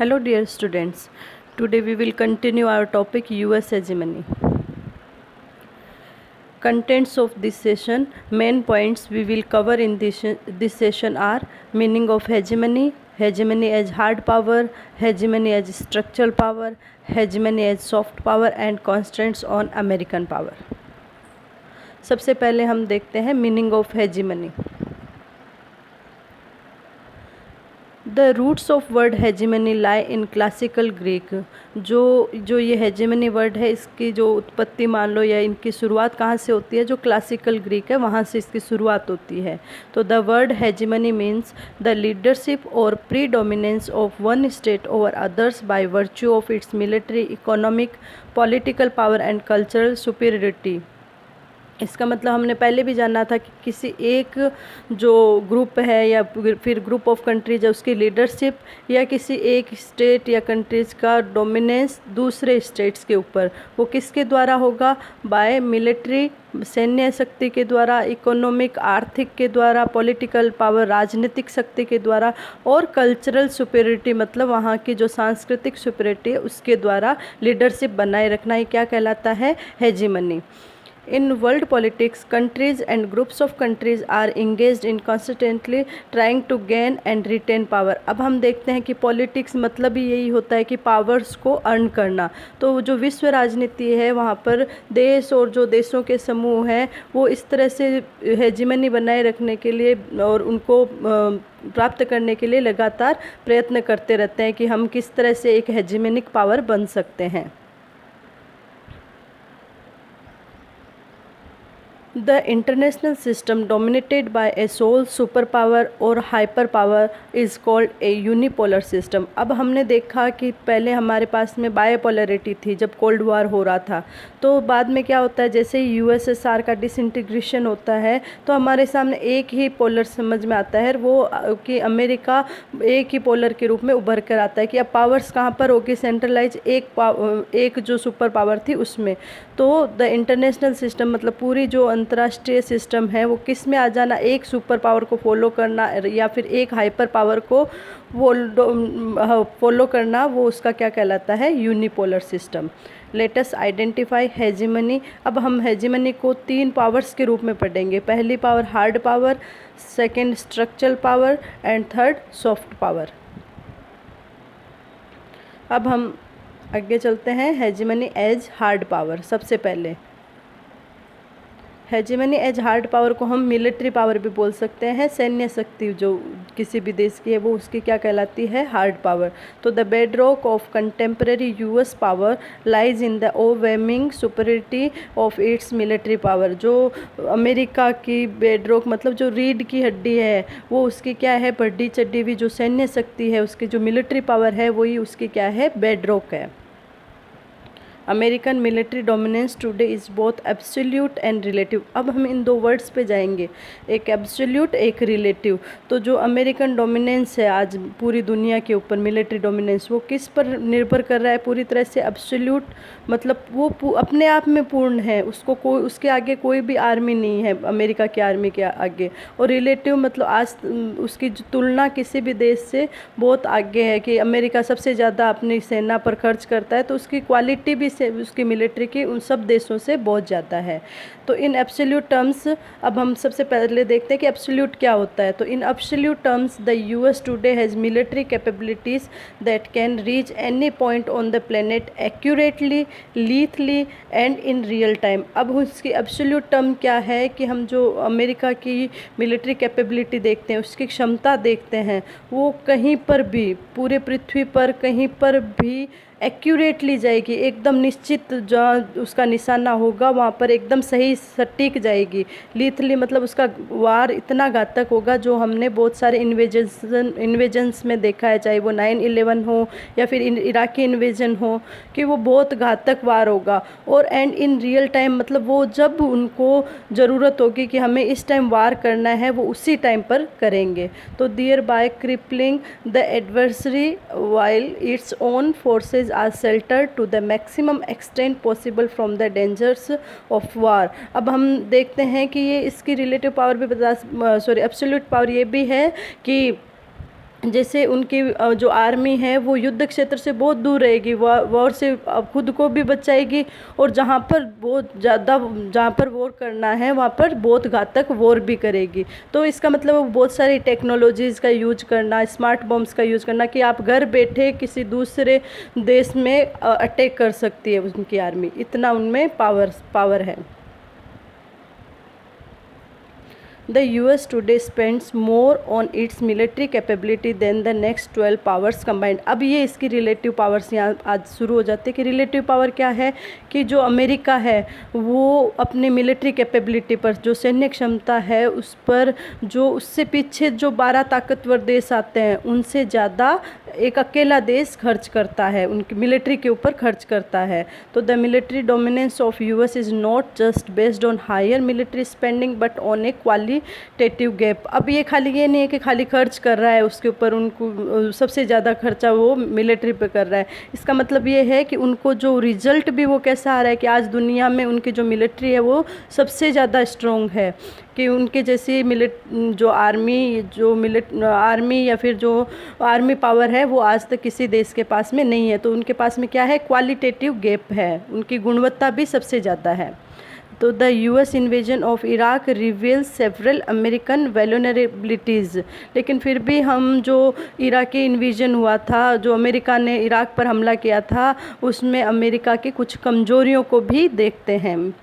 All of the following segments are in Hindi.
Hello dear students, today we will continue our topic US hegemony. Contents of this session, main points we will cover in this session are meaning of hegemony, hegemony as hard power, hegemony as structural power, hegemony as soft power and constraints on American power. सबसे पहले हम देखते हैं meaning of hegemony. The roots of word hegemony lie in classical Greek. जो ये हेजिमनी वर्ड है, इसकी जो उत्पत्ति मान लो या इनकी शुरुआत कहाँ से होती है, जो क्लासिकल ग्रीक है वहाँ से इसकी शुरुआत होती है. तो the word hegemony means the leadership और predominance of one state over others by virtue of its military, economic, political power and cultural superiority. इसका मतलब हमने पहले भी जाना था कि किसी एक जो ग्रुप है या फिर ग्रुप ऑफ कंट्रीज है उसकी लीडरशिप या किसी एक स्टेट या कंट्रीज़ का डोमिनेंस दूसरे स्टेट्स के ऊपर, वो किसके द्वारा होगा? बाय मिलिट्री, सैन्य शक्ति के द्वारा, इकोनॉमिक, आर्थिक के द्वारा, पॉलिटिकल पावर, राजनीतिक शक्ति के द्वारा, और कल्चरल सुपीरियरिटी मतलब वहाँ की जो सांस्कृतिक सुपीरियरिटी है उसके द्वारा लीडरशिप बनाए रखना. ही क्या कहलाता है? Hegemony. In world politics, countries and groups of countries are engaged in constantly trying to gain and retain power. अब हम देखते हैं कि पॉलिटिक्स मतलब ही यही होता है कि पावर्स को अर्न करना. तो जो विश्व राजनीति है वहाँ पर देश और जो देशों के समूह हैं वो इस तरह से हेजिमनी बनाए रखने के लिए और उनको प्राप्त करने के लिए लगातार प्रयत्न करते रहते हैं कि हम किस तरह से एक हेजिमनिक पावर बन सकते हैं. The international system dominated by a sole superpower or hyperpower is called a unipolar system. अब हमने देखा कि पहले हमारे पास में बायपोलरिटी थी जब कोल्ड वॉर हो रहा था. तो बाद में क्या होता है, जैसे ही यूएसएसआर का डिसइंटीग्रेशन होता है तो हमारे सामने एक ही पोलर समझ में आता है, वो कि अमेरिका एक ही पोलर के रूप में उभर कर आता है कि अब पावर्स कहाँ पर होगी? सेंट्रलाइज एक जो सुपर पावर थी उसमें. तो द इंटरनेशनल सिस्टम मतलब पूरी जो अंतर्राष्ट्रीय सिस्टम है वो किस में आ जाना? एक सुपर पावर को फॉलो करना या फिर एक हाइपर पावर को फॉलो करना, वो उसका क्या कहलाता है? Unipolar system. Let us identify hegemony. अब हम हेजिमनी को 3 पावर्स के रूप में पढ़ेंगे. पहली power hard power, second structural power and third soft power. अब हम आगे चलते हैं. Hegemony as hard power. सबसे पहले हेजिमनी एज हार्ड पावर को हम मिलिट्री पावर भी बोल सकते हैं. सैन्य शक्ति जो किसी भी देश की है वो उसकी क्या कहलाती है? Hard power. तो the bedrock of contemporary US power lies in the overwhelming superiority of its military power. जो अमेरिका की बेडरॉक मतलब जो रीढ़ की हड्डी है वो उसकी क्या है? बढ़ी चढ़ी हुई जो सैन्य शक्ति है, उसकी जो मिलिट्री पावर है वही उसकी क्या है? बेडरॉक है. American military dominance today is both absolute and relative. अब हम इन 2 वर्ड्स पे जाएंगे, एक एब्सोल्यूट एक रिलेटिव. तो जो अमेरिकन डोमिनेंस है आज पूरी दुनिया के ऊपर, मिलिट्री डोमिनेंस, वो किस पर निर्भर कर रहा है? पूरी तरह से एब्सोल्यूट मतलब वो अपने आप में पूर्ण है, उसको कोई उसके आगे कोई भी आर्मी नहीं है अमेरिका की आर्मी के आगे. और रिलेटिव मतलब आज उसकी तुलना किसी भी देश से बहुत आगे है कि अमेरिका सबसे ज़्यादा अपनी सेना पर खर्च करता है तो उसकी क्वालिटी भी उसकी मिलिट्री की उन सब देशों से बहुत ज़्यादा है. तो इन एब्सोल्यूट टर्म्स अब हम सबसे पहले देखते हैं कि एब्सोल्यूट क्या होता है. तो in absolute terms the US today has military capabilities that can reach any point on the planet accurately, लीथली and in real time. अब उसकी एब्सोल्यूट टर्म क्या है कि हम जो अमेरिका की मिलिट्री कैपेबिलिटी देखते हैं, उसकी क्षमता देखते हैं, वो कहीं पर भी पूरे पृथ्वी पर कहीं पर भी एक्यूरेटली जाएगी, एकदम निश्चित जहाँ उसका निशाना होगा वहाँ पर एकदम सही सटीक जाएगी. लीथली मतलब उसका वार इतना घातक होगा जो हमने बहुत सारे इन्वेजन्स में देखा है, चाहे वो 9/11 हो या फिर इराकी इन्वेजन हो, कि वो बहुत घातक वार होगा. और एंड इन रियल टाइम मतलब वो जब उनको ज़रूरत होगी कि हमें इस टाइम वार करना है वो उसी टाइम पर करेंगे. तो thereby crippling the adversary while its own forces are sheltered to the maximum extent possible from the dangers of war. अब हम देखते हैं कि ये इसकी रिलेटिव पावर भी एब्सोल्यूट पावर ये भी है कि जैसे उनकी जो आर्मी है वो युद्ध क्षेत्र से बहुत दूर रहेगी, वॉर से खुद को भी बचाएगी, और जहाँ पर बहुत ज़्यादा, जहाँ पर वॉर करना है वहाँ पर बहुत घातक वॉर भी करेगी। तो इसका मतलब वो बहुत सारी टेक्नोलॉजीज़ का यूज करना, स्मार्ट बॉम्ब्स का यूज करना, कि आप घर बैठे किसी दूसरे देश में अटैक कर सकती है उनकी आर्मी, इतना उनमें पावर है। The US today spends more on its military capability than the next 12 powers combined। अब ये इसकी रिलेटिव पावर्स यहाँ आज शुरू हो जाती है कि रिलेटिव पावर क्या है, कि जो अमेरिका है वो अपने मिलिट्री कैपेबिलिटी पर, जो सैन्य क्षमता है उस पर, जो उससे पीछे जो 12 ताकतवर देश आते हैं उनसे ज़्यादा एक अकेला देश खर्च करता है, उनकी मिलिट्री के ऊपर खर्च करता है। तो the military dominance of US is not just based on higher military spending but on a qualitative gap. अब ये खाली ये नहीं है कि खाली खर्च कर रहा है उसके ऊपर, उनको सबसे ज़्यादा खर्चा वो मिलिट्री पे कर रहा है। इसका मतलब ये है कि उनको जो रिजल्ट भी वो कैसा आ रहा है कि आज दुनिया में उनकी जो मिलिट्री है वो सबसे ज़्यादा स्ट्रॉन्ग है, कि उनके जैसी जो आर्मी या फिर जो आर्मी पावर है वो आज तक किसी देश के पास में नहीं है। तो उनके पास में क्या है, क्वालिटेटिव गैप है, उनकी गुणवत्ता भी सबसे ज़्यादा है। तो the US invasion of Iraq reveal several American vulnerabilities. लेकिन फिर भी हम जो इराकी इन्वेजन हुआ था, जो अमेरिका ने इराक पर हमला किया था, उसमें अमेरिका की कुछ कमजोरियों को भी देखते हैं।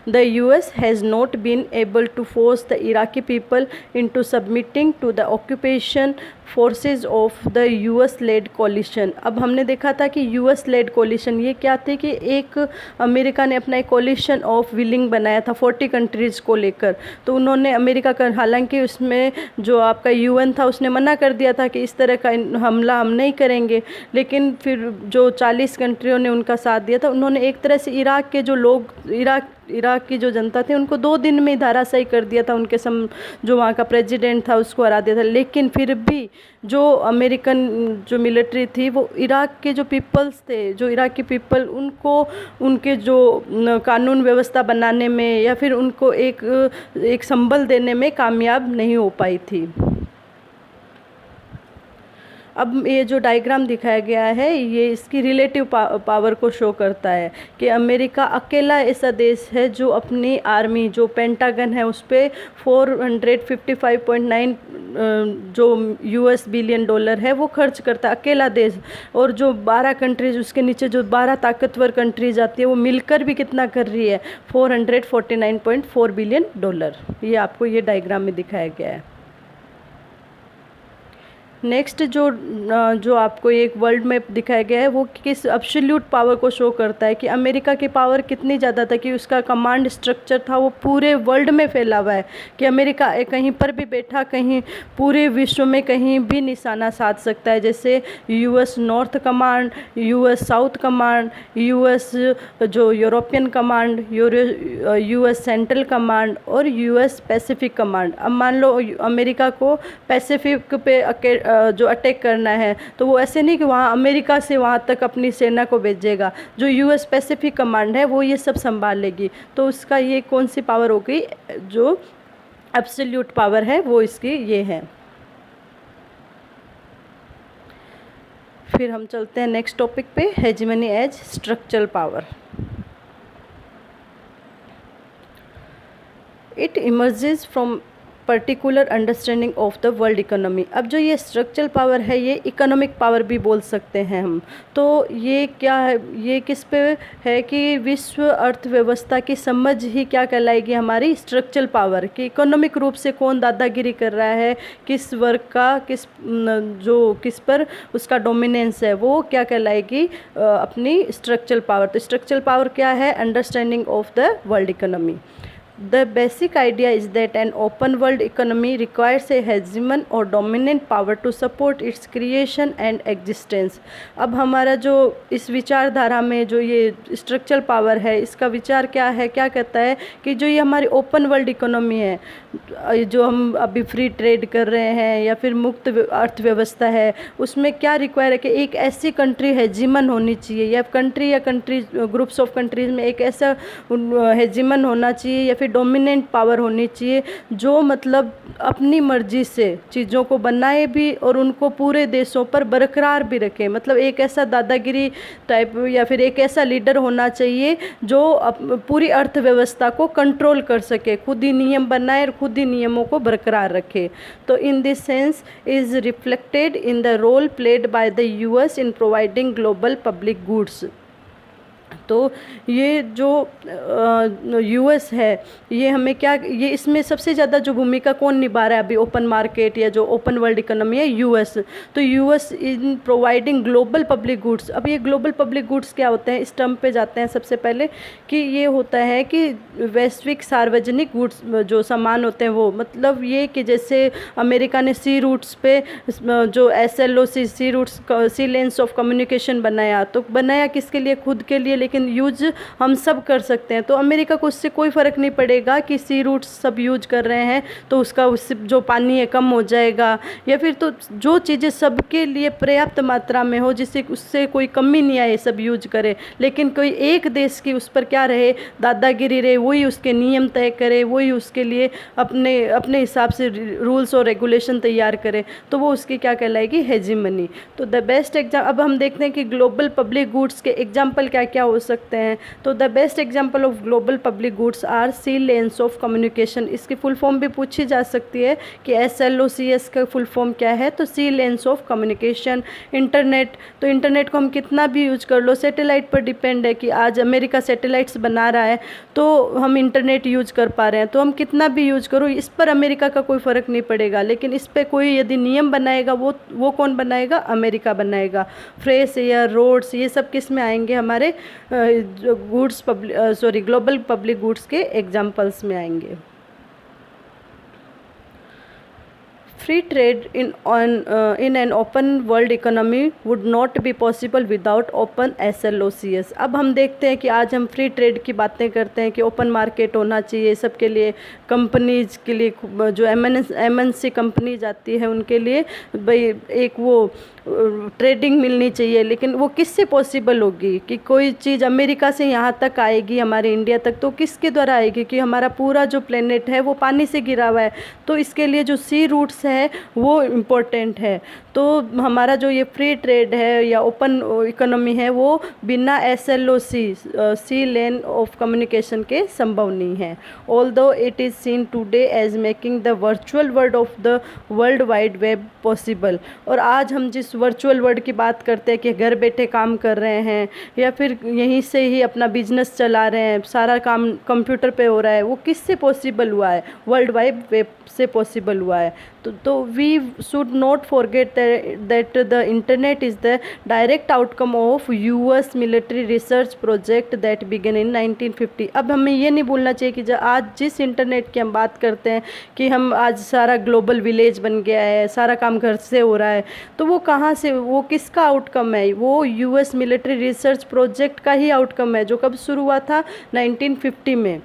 The US has not been able to force the Iraqi people into submitting to the occupation forces of the US-led coalition। अब हमने देखा था कि US-led coalition ये क्या थे, कि एक अमेरिका ने अपना एक coalition of willing बनाया था 40 कंट्रीज़ को लेकर। तो उन्होंने अमेरिका का, हालांकि उसमें जो आपका UN था उसने मना कर दिया था कि इस तरह का हमला हम नहीं करेंगे, लेकिन फिर जो 40 कंट्रियों ने उनका साथ दिया था, उन्होंने एक तरह से इराक के जो लोग, इराक की जो जनता थी उनको 2 दिन में धराशायी कर दिया था, उनके जो वहाँ का प्रेसिडेंट था उसको हरा दिया था। लेकिन फिर भी जो अमेरिकन जो मिलिट्री थी वो इराक के जो पीपल्स थे, जो इराकी पीपल, उनको उनके जो कानून व्यवस्था बनाने में या फिर उनको एक संबल देने में कामयाब नहीं हो पाई थी। अब ये जो डायग्राम दिखाया गया है ये इसकी रिलेटिव पावर को शो करता है कि अमेरिका अकेला ऐसा देश है जो अपनी आर्मी, जो पेंटागन है, उस पर 455.9 जो US बिलियन डॉलर है वो खर्च करता है, अकेला देश। और जो 12 कंट्रीज, उसके नीचे जो 12 ताकतवर कंट्रीज आती है वो मिलकर भी कितना कर रही है, 449.4 बिलियन डॉलर। ये आपको ये डायग्राम में दिखाया गया है। नेक्स्ट जो आपको एक वर्ल्ड मैप दिखाया गया है वो किस एब्सोल्यूट पावर को शो करता है, कि अमेरिका की पावर कितनी ज़्यादा था, कि उसका कमांड स्ट्रक्चर था वो पूरे वर्ल्ड में फैला हुआ है, कि अमेरिका कहीं पर भी बैठा, कहीं पूरे विश्व में कहीं भी निशाना साध सकता है। जैसे US north command, US south command, US जो European command, US central command और US पैसिफिक कमांड। अब मान लो अमेरिका को पैसिफिक पे जो अटैक करना है तो वो ऐसे नहीं कि वहाँ अमेरिका से वहाँ तक अपनी सेना को भेजेगा, जो US पैसिफिक कमांड है वो ये सब संभाल लेगी। तो उसका ये कौन सी पावर हो गई, जो एब्सोल्यूट पावर है वो इसकी ये है। फिर हम चलते हैं नेक्स्ट टॉपिक पे, hegemony as structural power. It emerges from particular understanding of the world economy. अब जो ये स्ट्रक्चरल पावर है ये इकोनॉमिक पावर भी बोल सकते हैं हम। तो ये क्या है, ये किस पे है कि विश्व अर्थव्यवस्था की समझ ही क्या कहलाएगी, हमारी स्ट्रक्चरल पावर, कि इकोनॉमिक रूप से कौन दादागिरी कर रहा है, किस वर्ग का किस पर उसका डोमिनेंस है, वो क्या कहलाएगी, अपनी स्ट्रक्चरल पावर। तो स्ट्रक्चरल पावर क्या है, understanding of the world economy. The basic idea is that an open world economy requires a hegemon or dominant power to support its creation and existence। अब हमारा जो इस विचारधारा में जो ये स्ट्रक्चरल पावर है, इसका विचार क्या है, क्या कहता है कि जो ये हमारी ओपन वर्ल्ड इकोनॉमी है, जो हम अभी फ्री ट्रेड कर रहे हैं या फिर मुक्त अर्थव्यवस्था है, उसमें क्या रिक्वायर है कि एक ऐसी कंट्री हेजिमन होनी चाहिए, या कंट्री ग्रुप्स ऑफ कंट्रीज़ में एक ऐसा हेजिमन होना चाहिए, या फिर फिर डोमिनेंट पावर होनी चाहिए, जो मतलब अपनी मर्जी से चीज़ों को बनाए भी और उनको पूरे देशों पर बरकरार भी रखे। मतलब एक ऐसा दादागिरी टाइप या फिर एक ऐसा लीडर होना चाहिए जो पूरी अर्थव्यवस्था को कंट्रोल कर सके, खुद ही नियम बनाए और खुद ही नियमों को बरकरार रखे। तो in this sense is reflected in the role played by the US in providing global public goods. तो ये जो यूएस है, ये हमें क्या, ये इसमें सबसे ज़्यादा जो भूमिका कौन निभा रहा है अभी ओपन मार्केट या जो ओपन वर्ल्ड इकोनॉमी है, यूएस। तो US in providing global public goods. अब ये ग्लोबल पब्लिक गुड्स क्या होते हैं, इस टर्म पे जाते हैं सबसे पहले कि ये होता है कि वैश्विक सार्वजनिक गुड्स जो सामान होते हैं वो, मतलब ये कि जैसे अमेरिका ने सी रूट्स पे जो SLOC sea routes sea lanes of communication बनाया, तो बनाया किसके लिए, खुद के लिए, लेकिन यूज हम सब कर सकते हैं। तो अमेरिका को उससे कोई फ़र्क नहीं पड़ेगा कि सी रूट्स सब यूज कर रहे हैं तो उसका उससे जो पानी है कम हो जाएगा, या फिर तो जो चीज़ें सबके लिए पर्याप्त मात्रा में हो जिससे उससे कोई कमी नहीं आए, सब यूज करे। लेकिन कोई एक देश की उस पर क्या रहे, दादागिरी रहे, वही उसके नियम तय करे, वही उसके लिए अपने अपने हिसाब से रूल्स और रेगुलेशन तैयार करे, तो वो उसकी क्या कहलाएगी, हेजीमनी। तो द बेस्ट अब हम देखते हैं कि ग्लोबल पब्लिक गुड्स के एग्जाम्पल क्या क्या हो सकते हैं। तो the best example of global public goods are sea lanes of communication. इसकी फुल फॉर्म भी पूछी जा सकती है कि SLOCS का फुल फॉर्म क्या है, तो सी लेन्स ऑफ कम्युनिकेशन। इंटरनेट, तो इंटरनेट को हम कितना भी यूज कर लो, सैटेलाइट पर डिपेंड है कि आज अमेरिका सैटेलाइट्स बना रहा है तो हम इंटरनेट यूज कर पा रहे हैं, तो हम कितना भी यूज करो इस पर अमेरिका का कोई फ़र्क नहीं पड़ेगा। लेकिन इस पर कोई यदि नियम बनाएगा वो कौन बनाएगा, अमेरिका बनाएगा। फ्रेश एयर, रोड्स, ये सब किस में आएंगे, हमारे गुड्स ग्लोबल पब्लिक गुड्स के एग्जाम्पल्स में आएंगे। Free trade in an open world economy would not be possible without open SLOCS। अब हम देखते हैं कि आज हम फ्री ट्रेड की बातें करते हैं कि ओपन मार्केट होना चाहिए सबके लिए, कंपनीज के लिए, जो MNC कंपनीज आती है उनके लिए भाई एक वो ट्रेडिंग मिलनी चाहिए। लेकिन वो किससे पॉसिबल होगी कि कोई चीज़ अमेरिका से यहाँ तक आएगी, हमारे इंडिया तक, तो किसके द्वारा आएगी कि हमारा पूरा जो प्लेनेट है वो पानी से घिरा हुआ है, तो इसके लिए जो सी रूट्स है वो इम्पोर्टेंट है। तो हमारा जो ये फ्री ट्रेड है या ओपन इकोनॉमी है वो बिना SLOC sea lane of communication के संभव नहीं है। Although it is seen today as making the virtual world of the world wide web possible. और आज हम जिस वर्चुअल वर्ल्ड की बात करते हैं कि घर बैठे काम कर रहे हैं या फिर यहीं से ही अपना बिजनेस चला रहे हैं, सारा काम कंप्यूटर पे हो रहा है, वो किससे पॉसिबल हुआ है, वर्ल्ड वाइड वेब से पॉसिबल हुआ है। तो we should not forget that the internet is the direct outcome of US military research project that began in 1950। अब हमें ये नहीं भूलना चाहिए कि आज जिस इंटरनेट की हम बात करते हैं कि हम आज सारा ग्लोबल विलेज बन गया है, सारा काम घर से हो रहा है, तो वो कहाँ से, वो किसका आउटकम है, वो US मिलिट्री रिसर्च प्रोजेक्ट का ही आउटकम है, जो कब शुरू हुआ था, 1950 में।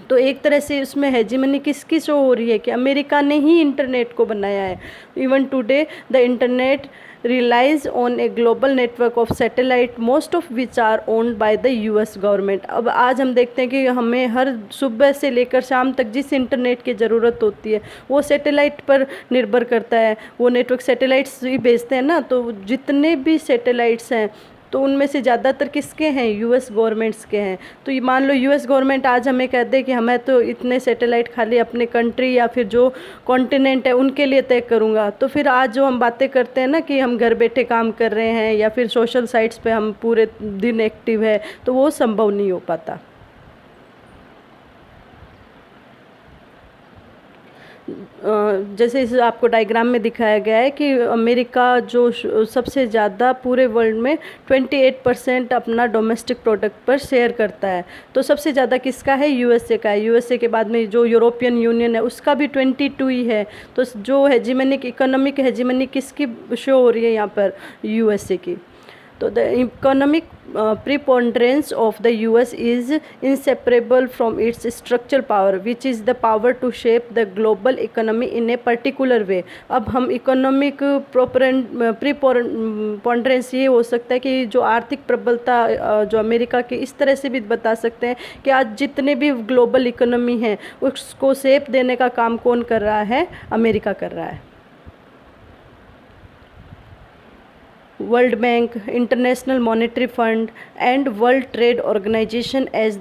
तो एक तरह से उसमें हेजीमनी किसकी शो हो रही है कि अमेरिका ने ही इंटरनेट को बनाया है। Even today the internet relies on a global network of satellite most of which are owned by the US government. अब आज हम देखते हैं कि हमें हर सुबह से लेकर शाम तक जिस इंटरनेट की ज़रूरत होती है वो सैटेलाइट पर निर्भर करता है। वो नेटवर्क सैटेलाइट्स ही भेजते हैं ना, तो जितने भी सैटेलाइट्स हैं तो उनमें से ज़्यादातर किसके हैं, US गवर्नमेंट्स के हैं। तो ये मान लो US गवर्नमेंट आज हमें कह दे कि हमें तो इतने सैटेलाइट खाली अपने कंट्री या फिर जो कॉन्टिनेंट है उनके लिए तय करूँगा, तो फिर आज जो हम बातें करते हैं ना कि हम घर बैठे काम कर रहे हैं या फिर सोशल साइट्स पे हम पूरे दिन एक्टिव है, तो वो संभव नहीं हो पाता। जैसे इस आपको डायग्राम में दिखाया गया है कि अमेरिका जो सबसे ज़्यादा पूरे वर्ल्ड में 28% अपना डोमेस्टिक प्रोडक्ट पर शेयर करता है। तो सबसे ज़्यादा किसका है, USA का है। USA के बाद में जो यूरोपियन यूनियन है उसका भी 22 ही है। तो जो हेजीमनिक इकोनॉमिक हेजीमनी किसकी शो हो रही है यहाँ पर, USA की। तो the economic preponderance of the US is inseparable from its structural power which is the power to shape the global economy in a particular way। अब हम इकोनॉमिक प्रीपोंडरेंस ये हो सकता है कि जो आर्थिक प्रबलता जो अमेरिका की, इस तरह से भी बता सकते हैं कि आज जितने भी ग्लोबल इकोनॉमी है उसको शेप देने का काम कौन कर रहा है, अमेरिका कर रहा है। World bank, international monetary fund and world trade organisation as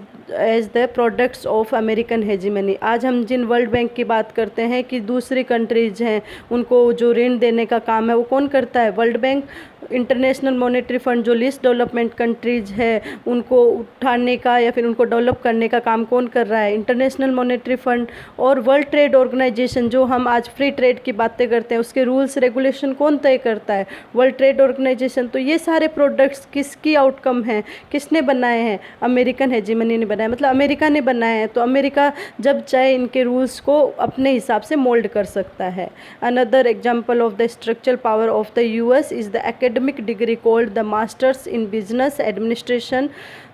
the products of American hegemony. आज हम जिन वर्ल्ड बैंक की बात करते हैं कि दूसरी कंट्रीज हैं उनको जो ऋण देने का काम है वो कौन करता है, world bank. International monetary fund जो लिस्ट डेवलपमेंट कंट्रीज है उनको उठाने का या फिर उनको डेवलप करने का काम कौन कर रहा है, इंटरनेशनल मॉनेटरी फंड। और वर्ल्ड ट्रेड ऑर्गेनाइजेशन जो हम आज फ्री ट्रेड की बातें करते हैं उसके रूल्स रेगुलेशन कौन तय करता है, वर्ल्ड ट्रेड ऑर्गेनाइजेशन। तो ये सारे प्रोडक्ट्स किसकी आउटकम हैं, किसने बनाए हैं, अमेरिकन हेजीमनी ने बनाया, मतलब अमेरिका ने बनाया है। तो अमेरिका जब चाहे इनके रूल्स को अपने हिसाब से मोल्ड कर सकता है। Another example of the structural power of the US is the academic degree called the Masters in Business Administration।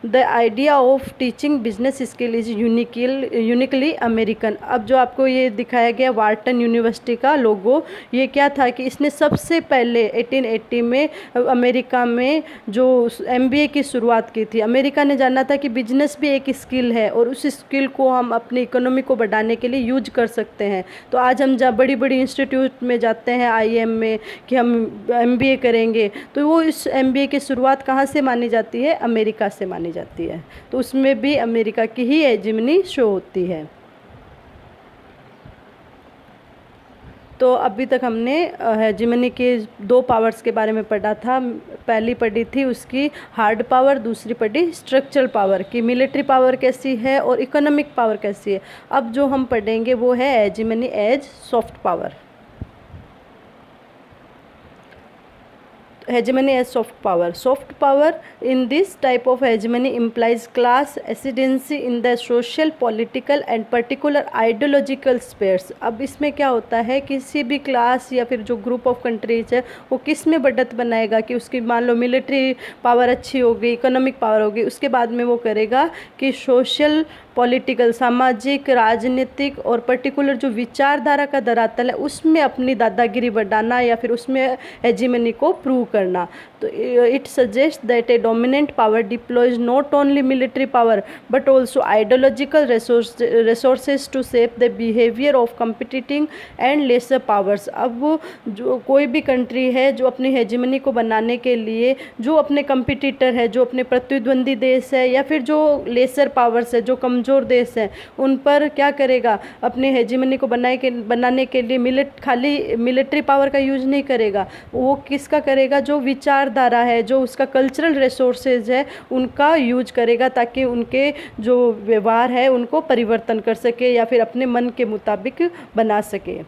The idea of teaching business skill is uniquely American। अब जो आपको ये दिखाया गया वार्टन यूनिवर्सिटी का लोगो, ये क्या था कि इसने सबसे पहले 1880 में अमेरिका में जो MBA की शुरुआत की थी। अमेरिका ने जाना था कि बिजनेस भी एक स्किल है और उस स्किल को हम अपनी इकोनॉमी को बढ़ाने के लिए यूज कर सकते हैं। तो आज हम जहाँ बड़ी बड़ी इंस्टीट्यूट में जाते हैं IIM में कि हम MBA करेंगे, तो वो इस MBA की शुरुआत कहाँ से मानी जाती है, अमेरिका से मानी जाती है। तो उसमें भी अमेरिका की ही हेजीमनी शो होती है। तो अभी तक हमने हेजीमनी के 2 पावर्स के बारे में पढ़ा था। पहली पढ़ी थी उसकी हार्ड पावर, दूसरी पढ़ी स्ट्रक्चरल पावर कि मिलिट्री पावर कैसी है और इकोनॉमिक पावर कैसी है। अब जो हम पढ़ेंगे वो है hegemony as soft power. Hegemony as soft power. Soft power in this type of hegemony implies class ascendancy in the social, political and particular ideological spheres। अब इसमें क्या होता है, किसी भी क्लास या फिर जो ग्रुप ऑफ कंट्रीज है वो किस में बढ़त बनाएगा कि उसकी मान लो मिलिट्री पावर अच्छी होगी, इकोनॉमिक पावर होगी, उसके बाद में वो करेगा कि सोशल, पॉलिटिकल, सामाजिक, राजनीतिक और पर्टिकुलर जो विचारधारा का धरातल है उसमें अपनी दादागिरी बढ़ाना या फिर उसमें हेजीमनी को प्रूव करना। तो it suggest that a dominant power deploys not only military power but also ideological resources to shape the behaviour of competing and lesser powers. अब जो कोई भी कंट्री है जो अपनी हेजीमनी को बनाने के लिए जो अपने कंपिटिटर है, जो अपने प्रतिद्वंदी देश है या फिर जो लेसर पावर्स है, जो कमज़ोर देश हैं, उन पर क्या करेगा, अपनी हेजीमनी को बनाने के लिए खाली मिलिट्री पावर का यूज नहीं करेगा, वो किसका करेगा, जो विचारधारा है, जो उसका कल्चरल रिसोर्सेज है उनका यूज करेगा ताकि उनके जो व्यवहार है उनको परिवर्तन कर सके या फिर अपने मन के मुताबिक बना सके।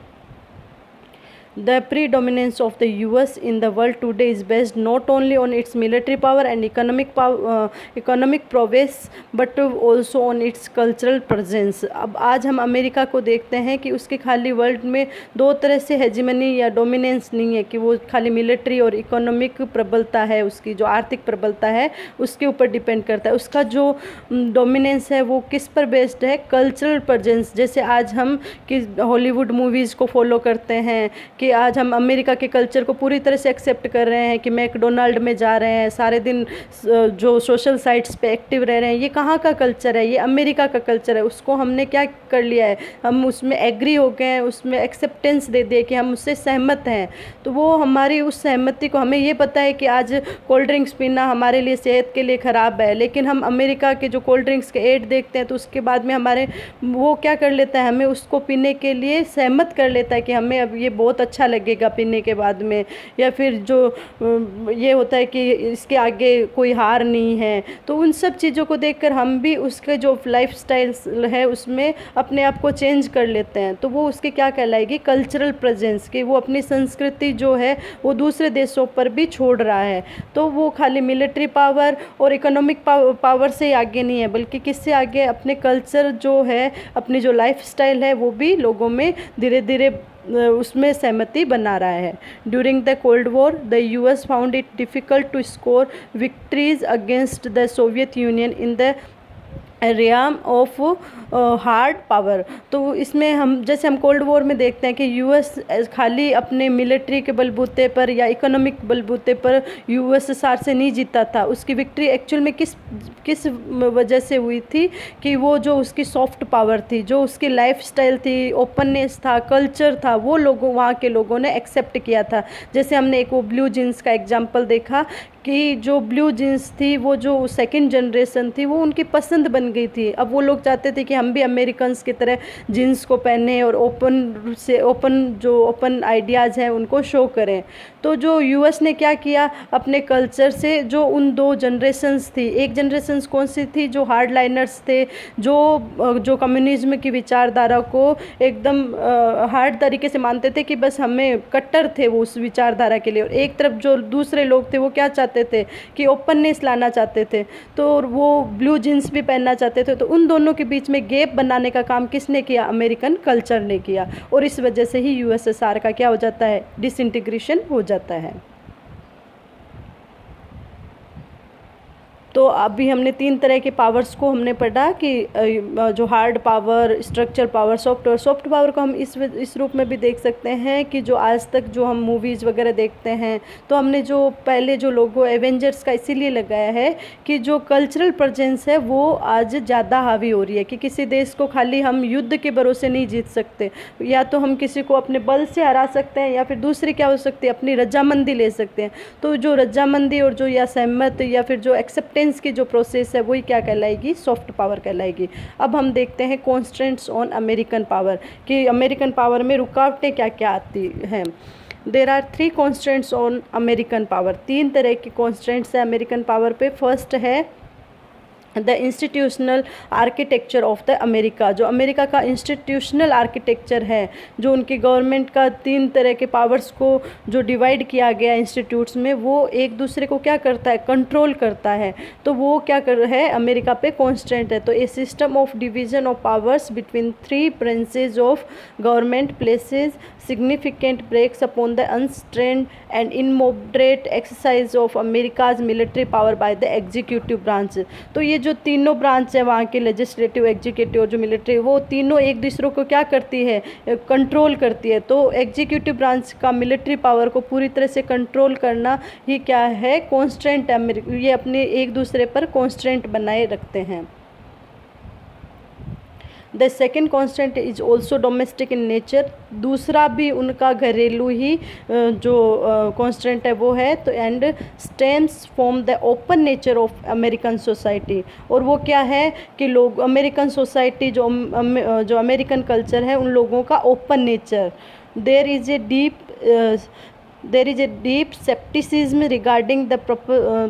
The predominance of the US in the world today is based not only on its military power and economic prowess but also on its cultural presence। अब आज हम अमेरिका को देखते हैं कि उसके खाली वर्ल्ड में 2 तरह से हेजीमनी या डोमिनेंस नहीं है कि वो खाली मिलिट्री और इकोनॉमिक प्रबलता है, उसकी जो आर्थिक प्रबलता है उसके ऊपर डिपेंड करता है। उसका जो डोमिनेंस है वो किस पर बेस्ड है, कल्चरल प्रेजेंस। जैसे आज हम कि हॉलीवुड मूवीज़ को फॉलो करते हैं कि आज हम अमेरिका के कल्चर को पूरी तरह से एक्सेप्ट कर रहे हैं कि मैकडोनाल्ड में जा रहे हैं, सारे दिन जो सोशल साइट्स पे एक्टिव रह रहे हैं, ये कहाँ का कल्चर है, ये अमेरिका का कल्चर है। उसको हमने क्या कर लिया है, हम उसमें एग्री हो गए हैं, उसमें एक्सेप्टेंस दे दिए कि हम उससे सहमत हैं। तो वो हमारी उस सहमति को, हमें ये पता है कि आज कोल्ड ड्रिंक्स पीना हमारे लिए सेहत के लिए ख़राब है, लेकिन हम अमेरिका के जो कोल्ड ड्रिंक्स के एड देखते हैं तो उसके बाद में हमारे वो क्या कर लेता है, हमें उसको पीने के लिए सहमत कर लेता है कि हमें अब ये बहुत अच्छा लगेगा पीने के बाद में। या फिर जो ये होता है कि इसके आगे कोई हार नहीं है। तो उन सब चीज़ों को देखकर हम भी उसके जो लाइफस्टाइल है उसमें अपने आप को चेंज कर लेते हैं। तो वो उसके क्या कहलाएगी, कल्चरल प्रेजेंस, कि वो अपनी संस्कृति जो है वो दूसरे देशों पर भी छोड़ रहा है। तो वो खाली मिलिट्री पावर और इकोनॉमिक पावर से आगे नहीं है, बल्कि किससे आगे, अपने कल्चर जो है, अपनी जो लाइफस्टाइल है वो भी लोगों में धीरे धीरे उसमें सहमति बना रहा है। During the cold war the US found it difficult to score victories against the Soviet Union in the realm of hard power. तो इसमें हम जैसे हम कोल्ड वॉर में देखते हैं कि यूएस खाली अपने मिलिट्री के बलबूते पर या इकोनॉमिक बलबूते पर यूएसएसआर से नहीं जीता था। उसकी विक्ट्री एक्चुअल में किस वजह से हुई थी कि वो जो उसकी सॉफ्ट पावर थी, जो उसकी लाइफस्टाइल थी, ओपननेस था, कल्चर था, वो लोगों वहाँ के लोगों ने एक्सेप्ट किया था। जैसे हमने एक वो ब्लू जीन्स का एग्जाम्पल देखा कि जो ब्लू जीन्स थी वो जो सेकंड जनरेशन थी वो उनकी पसंद बन गई थी। अब वो लोग चाहते थे कि हम भी अमेरिकन्स की तरह जीन्स को पहने और ओपन आइडियाज़ हैं उनको शो करें। तो जो यूएस ने क्या किया, अपने कल्चर से जो उन दो जनरेशन्स थी, एक जनरेशन्स कौन सी थी, जो हार्ड लाइनर्स थे, जो कम्युनिज्म की विचारधारा को एकदम हार्ड तरीके से मानते थे कि बस हमें कट्टर थे वो उस विचारधारा के लिए, और एक तरफ जो दूसरे लोग थे वो क्या चाहते थे कि ओपननेस लाना चाहते थे, तो वो ब्लू जीन्स भी पहनना चाहते थे। तो उन दोनों के बीच में गैप बनाने का काम किसने किया? अमेरिकन कल्चर ने किया, और इस वजह से ही यूएसएसआर का क्या हो जाता है? डिसइंटीग्रेशन हो जाता है। तो अभी हमने 3 तरह के पावर्स को हमने पढ़ा कि जो hard power, structure power, soft power को हम इस रूप में भी देख सकते हैं कि जो आज तक जो हम मूवीज़ वगैरह देखते हैं, तो हमने जो पहले जो लोगो एवेंजर्स का इसीलिए लगाया है कि जो कल्चरल प्रेजेंस है वो आज ज़्यादा हावी हो रही है कि किसी देश को खाली हम युद्ध के भरोसे नहीं जीत सकते, या तो हम किसी को अपने बल से हरा सकते हैं, या फिर दूसरी क्या हो सकती है, अपनी रजामंदी ले सकते हैं। तो जो रजामंदी और जो या सहमत या फिर जो एक्सेप्टेंस की जो प्रोसेस है वही क्या कहलाएगी? सॉफ्ट पावर कहलाएगी। अब हम देखते हैं कॉन्स्ट्रेंट्स ऑन अमेरिकन पावर कि अमेरिकन पावर में रुकावटें क्या क्या आती हैं। There are 3 constraints on American power. 3 तरह की कॉन्स्ट्रेंट्स है अमेरिकन पावर पे। फर्स्ट है the institutional architecture of the America. जो अमेरिका का इंस्टीट्यूशनल आर्किटेक्चर है, जो उनकी गवर्नमेंट का 3 तरह के पावर्स को जो डिवाइड किया गया इंस्टीट्यूट्स में, वो एक दूसरे को क्या करता है? कंट्रोल करता है। तो वो क्या कर है? अमेरिका पे कॉन्स्टेंट है। तो a system of division of powers between 3 branches of government places significant breaks upon the unstrained and immoderate exercise of America's military power by the executive branch। तो ये जो तीनों ब्रांच है वहाँ के, लेजिस्लेटिव, एग्जीक्यूटिव और जो मिलिट्री, वो तीनों एक दूसरे को क्या करती है? कंट्रोल करती है। तो एग्जीक्यूटिव ब्रांच का मिलिट्री पावर को पूरी तरह से कंट्रोल करना ही क्या है? कॉन्स्टेंट है। ये अपने एक दूसरे पर कॉन्स्टेंट बनाए रखते हैं। The second constant is also domestic in nature. दूसरा भी उनका घरेलू ही जो कॉन्स्टेंट है वो है। तो and stems from the open nature of American society. और वो क्या है कि लोग अमेरिकन सोसाइटी जो अमेरिकन कल्चर है उन लोगों का open nature. There is a deep skepticism regarding the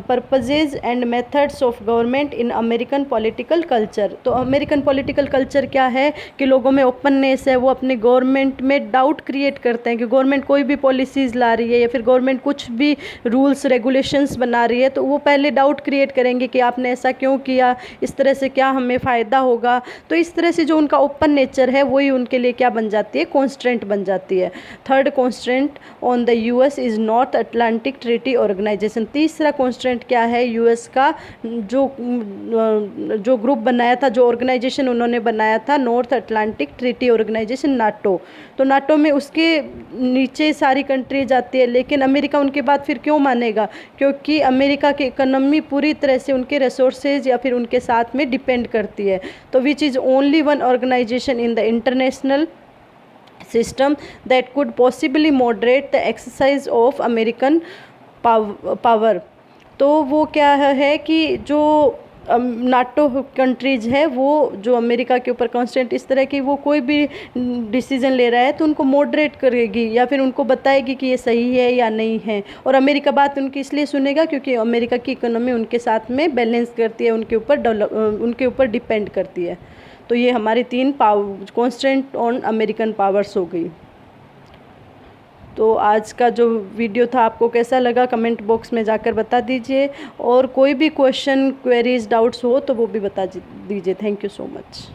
purposes and methods of government in American political culture। तो अमेरिकन पॉलिटिकल कल्चर क्या है कि लोगों में ओपननेस है, वो अपने गवर्नमेंट में डाउट क्रिएट करते हैं कि गवर्नमेंट कोई भी पॉलिसीज़ ला रही है या फिर गवर्नमेंट कुछ भी रूल्स रेगुलेशंस बना रही है, तो वो पहले डाउट क्रिएट करेंगे कि आपने ऐसा क्यों किया, इस तरह से क्या हमें फ़ायदा होगा। तो इस तरह से जो उनका ओपन नेचर है वही उनके लिए क्या बन जाती है? कॉन्स्टेंट बन जाती है। Third constant on the US is North Atlantic Treaty Organisation. तीसरा कॉन्स्टेंट क्या है यूएस का? जो ग्रुप बनाया था, जो ऑर्गेनाइजेशन उन्होंने बनाया था, North Atlantic Treaty Organisation, NATO. तो नाटो में उसके नीचे सारी कंट्रीज आती है, लेकिन अमेरिका उनके बाद फिर क्यों मानेगा? क्योंकि अमेरिका की इकोनॉमी पूरी तरह से उनके रिसोर्सेज या फिर उनके साथ में डिपेंड करती है। तो which is only one organisation in the international system that could possibly moderate the exercise of American power। तो वो क्या है कि जो नाटो कंट्रीज है वो जो अमेरिका के ऊपर कांस्टेंट इस तरह की, वो कोई भी डिसीजन ले रहा है तो उनको मॉडरेट करेगी या फिर उनको बताएगी कि ये सही है या नहीं है। और अमेरिका बात उनकी इसलिए सुनेगा क्योंकि अमेरिका की इकोनॉमी उनके साथ में बैलेंस करती है, उनके ऊपर डिपेंड करती है। तो ये हमारी 3 कॉन्स्टेंट ऑन अमेरिकन पावर्स हो गई। तो आज का जो वीडियो था आपको कैसा लगा कमेंट बॉक्स में जाकर बता दीजिए, और कोई भी क्वेश्चन, क्वेरीज, डाउट्स हो तो वो भी बता दीजिए। Thank you so much.